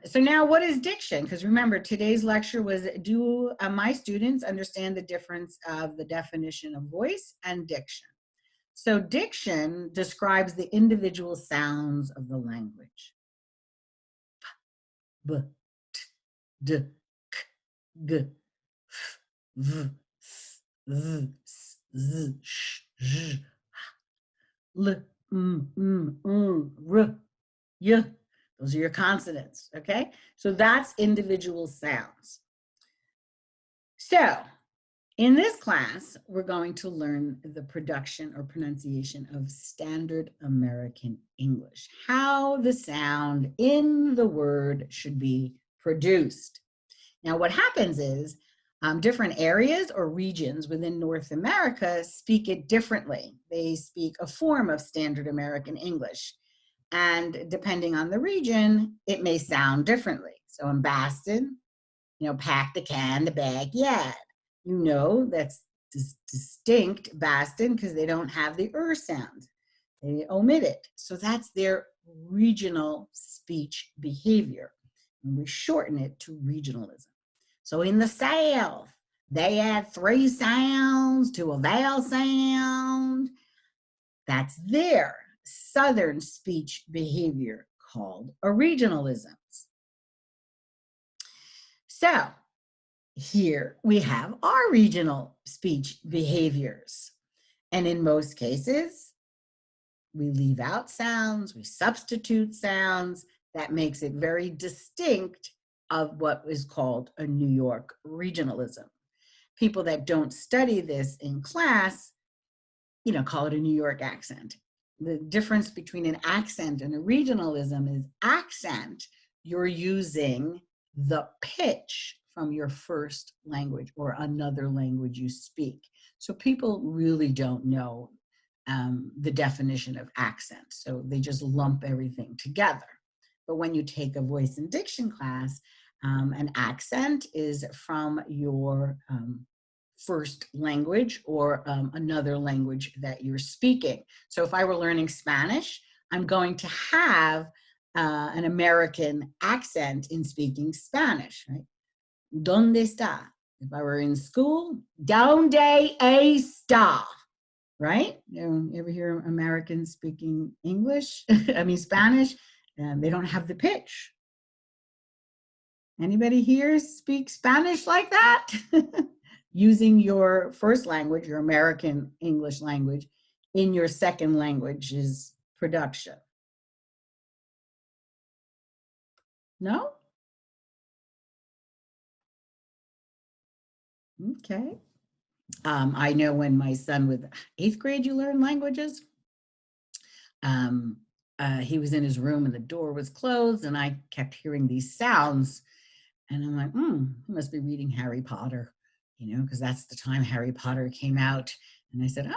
So now what is diction? Because remember, today's lecture was, do my students understand the difference of the definition of voice and diction? So diction describes the individual sounds of the language. B, t, d, k, g, f, v, s, z, s, z, sh, zh, l, r, y. Those are your consonants, okay? So that's individual sounds. So in this class, we're going to learn the production or pronunciation of standard American English, how the sound in the word should be produced. Now, what happens is different areas or regions within North America speak it differently. They speak a form of standard American English. And depending on the region, it may sound differently. So in Boston, pack the can, the bag, yeah. That's distinct Boston because they don't have the sound. They omit it. So that's their regional speech behavior. And we shorten it to regionalism. So in the South, they add 3 sounds to a vowel sound. That's their Southern speech behavior called a regionalism. So here we have our regional speech behaviors. And in most cases, we leave out sounds, we substitute sounds. That makes it very distinct of what is called a New York regionalism. People that don't study this in class, call it a New York accent. The difference between an accent and a regionalism is accent, you're using the pitch from your first language or another language you speak. So people really don't know the definition of accent. So they just lump everything together. But when you take a voice and diction class, an accent is from your first language or another language that you're speaking. So if I were learning Spanish, I'm going to have an American accent in speaking Spanish, right? ¿Dónde está? If I were in school, ¿dónde está? Right? You ever hear Americans speaking English? I mean, Spanish, they don't have the pitch. Anybody here speak Spanish like that? Using your first language, your American English language, in your second language's production. No? Okay. I know when my son was 8th grade, you learn languages. He was in his room and the door was closed and I kept hearing these sounds. And I'm like, he must be reading Harry Potter, because that's the time Harry Potter came out. And I said,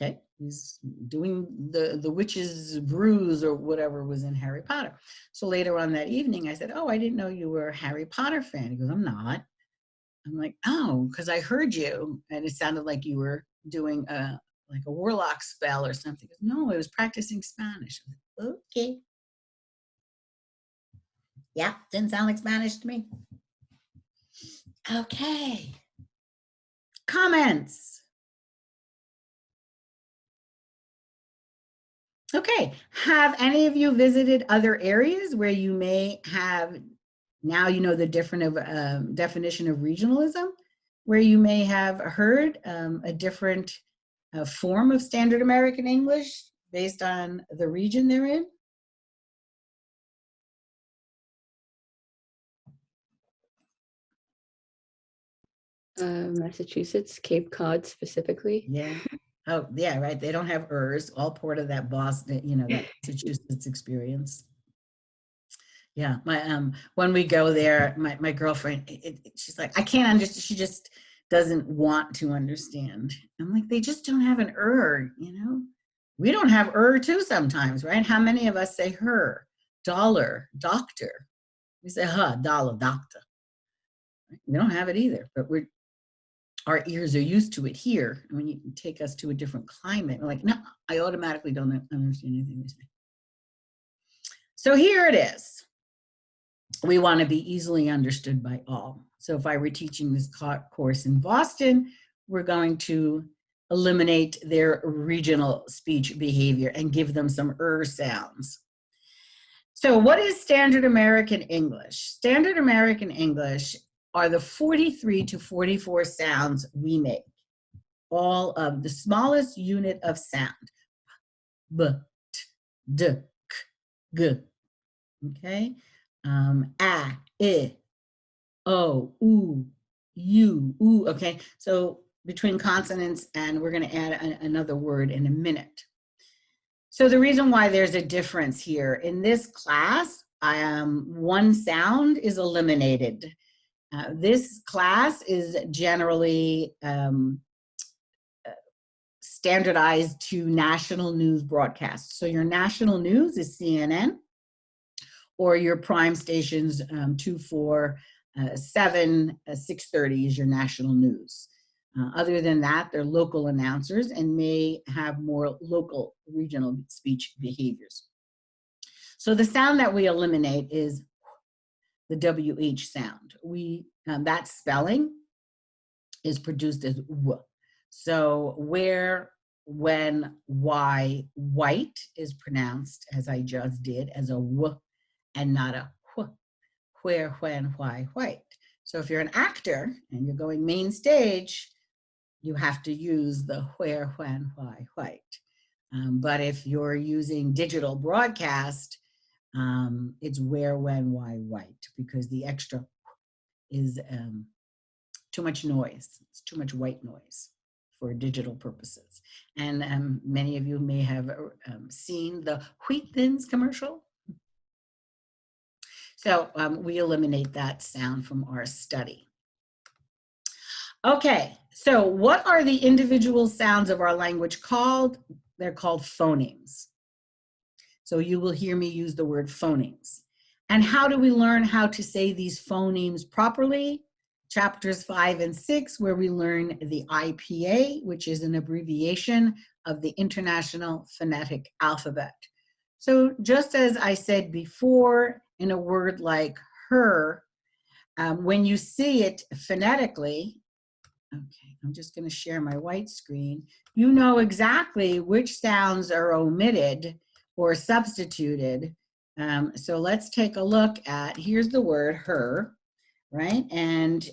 okay, he's doing the witch's brews or whatever was in Harry Potter. So later on that evening, I said, I didn't know you were a Harry Potter fan. He goes, I'm not. I'm like, because I heard you. And it sounded like you were doing like a warlock spell or something. Goes, no, I was practicing Spanish. I was like, okay. Yeah, didn't sound like Spanish to me. Okay. Comments. Okay, have any of you visited other areas where you may have, now you know the different definition of regionalism, where you may have heard a different form of standard American English based on the region they're in? Massachusetts, Cape Cod specifically. Yeah. Oh, yeah, right. They don't have ers, all part of that Boston, that Massachusetts experience. Yeah, when we go there, my girlfriend, she's like, I can't understand. She just doesn't want to understand. I'm like, they just don't have an We don't have too sometimes, right? How many of us say her, dollar, doctor? We say dollar, doctor. We don't have it either, but our ears are used to it here. And when you take us to a different climate, we're like, no, I automatically don't understand anything they say. So here it is. we want to be easily understood by all. So if I were teaching this course in Boston, we're going to eliminate their regional speech behavior and give them some sounds. So what is Standard American English? Standard American English are the 43 to 44 sounds we make, all of the smallest unit of sound. B, t, d, k, g. Okay? A, I, O, U, U, U. Okay? So between consonants, and we're going to add another word in a minute. So the reason why there's a difference here, in this class, one sound is eliminated. This class is generally standardized to national news broadcasts. So your national news is CNN, or your prime stations 247, 630 is your national news. Other than that, they're local announcers and may have more local regional speech behaviors. So the sound that we eliminate is the WH sound. That spelling is produced as W. So where, when, why, white is pronounced, as I just did, as a W and not a Wh. Where, when, why, white. So if you're an actor and you're going main stage, you have to use the where, when, why, white. But if you're using digital broadcast, it's where, when, why, white, because the extra is too much noise. It's too much white noise for digital purposes. And many of you may have seen the Wheat Thins commercial. So we eliminate that sound from our study. Okay, so what are the individual sounds of our language called? They're called phonemes. So you will hear me use the word phonemes. And how do we learn how to say these phonemes properly? Chapters 5 and 6, where we learn the IPA, which is an abbreviation of the International Phonetic Alphabet. So just as I said before, in a word like her, when you see it phonetically, okay, I'm just going to share my white screen. You know exactly which sounds are omitted or substituted. So let's take a look at, here's the word her, right? And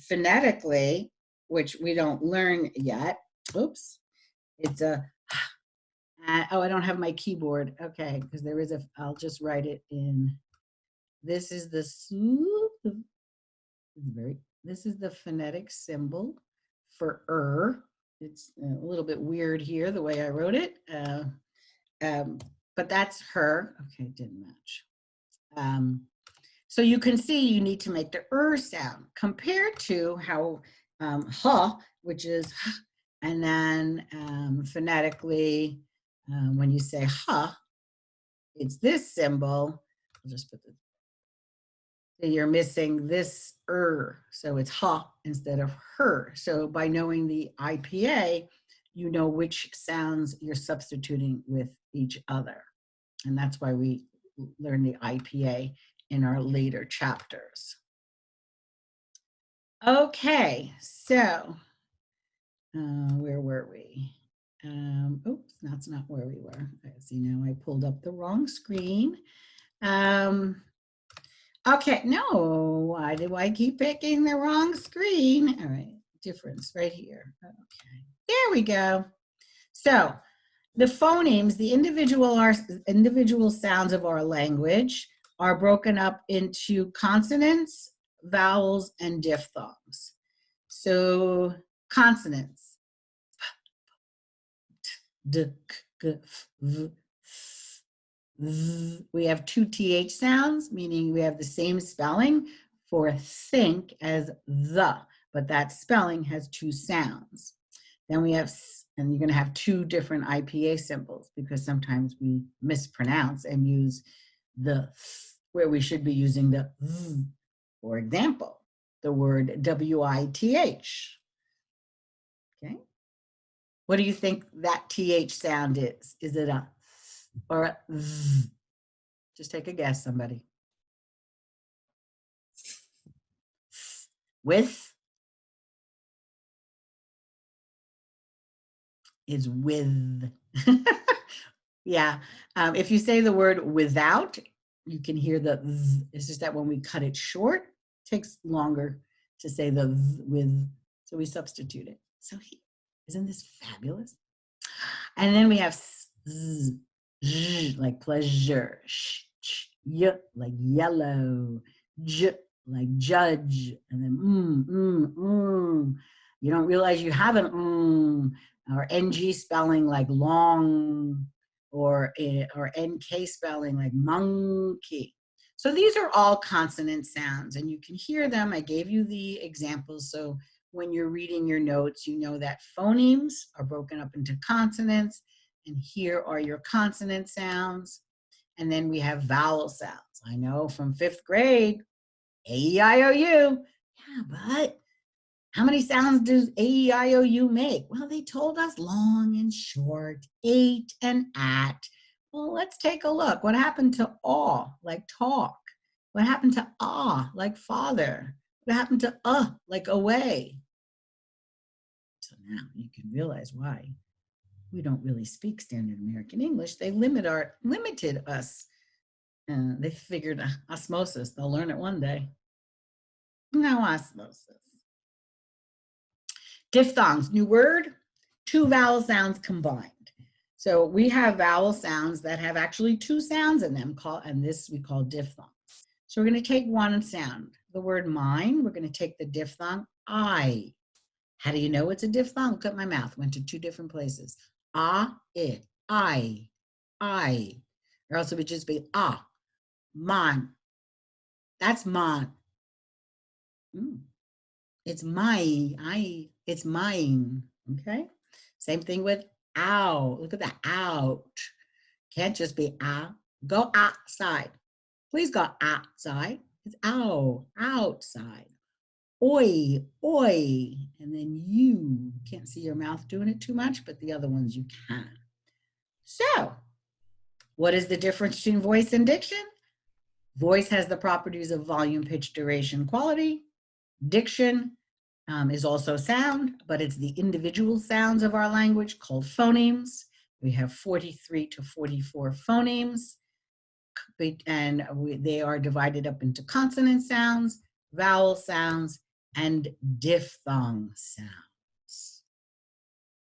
phonetically, which we don't learn yet, oops, it's a, oh, I don't have my keyboard. Okay, because there is I'll just write it in. This is the this is the phonetic symbol for It's a little bit weird here, the way I wrote it. But that's her. Okay, it didn't match. So you can see you need to make the sound compared to how which is, and then phonetically, when you say it's this symbol. I'll just put the, you're missing this so it's instead of her. So by knowing the IPA, you know which sounds you're substituting with each other. And that's why we learn the IPA in our later chapters. Okay, so where were we? Oops, that's not where we were. I see now I pulled up the wrong screen. Okay, no, why do I keep picking the wrong screen? All right, difference right here. Okay, there we go. So the phonemes, the individual sounds of our language are broken up into consonants, vowels, and diphthongs. So consonants, d, k, g, f, v, th. We have two th sounds, meaning we have the same spelling for think as the, but that spelling has two sounds. Then we have, and you're going to have two different IPA symbols because sometimes we mispronounce and use the th where we should be using the th. For example, the word WITH. Okay. What do you think that TH sound is? Is it a th or a th? Just take a guess, somebody. With is with. Yeah. If you say the word without, you can hear the z. It's just that when we cut it short, it takes longer to say the z with. So we substitute it. So isn't this fabulous? And then we have z, zh, like pleasure, y, like yellow, j, like judge, and then You don't realize you have an or ng spelling like long, or nk spelling like monkey. So these are all consonant sounds, and you can hear them. I gave you the examples, so when you're reading your notes, you know that phonemes are broken up into consonants, and here are your consonant sounds. And then we have vowel sounds. I know from 5th grade, A-E-I-O-U. Yeah, but how many sounds does A-E-I-O-U make? Well, they told us long and short, ate and at. Well, let's take a look. What happened to aw, like talk? What happened to ah, like father? What happened to like away? So now you can realize why we don't really speak standard American English. They limited us. They figured osmosis. They'll learn it one day. No osmosis. Diphthongs, new word, 2 vowel sounds combined. So we have vowel sounds that have actually 2 sounds in them, and this we call diphthongs. So we're going to take one sound. The word mine, we're going to take the diphthong I. How do you know it's a diphthong? Look at my mouth. Went to 2 different places. I. Or else it would just be man. That's man. It's my. It's mine. Okay. Same thing with ow. Look at that. Out. Can't just be Go outside. Please go outside. It's ow. Outside. Oi, oi, and then you can't see your mouth doing it too much, but the other ones you can. So, what is the difference between voice and diction? Voice has the properties of volume, pitch, duration, quality. Diction is also sound, but it's the individual sounds of our language called phonemes. We have 43 to 44 phonemes, and they are divided up into consonant sounds, vowel sounds, and diphthong sounds.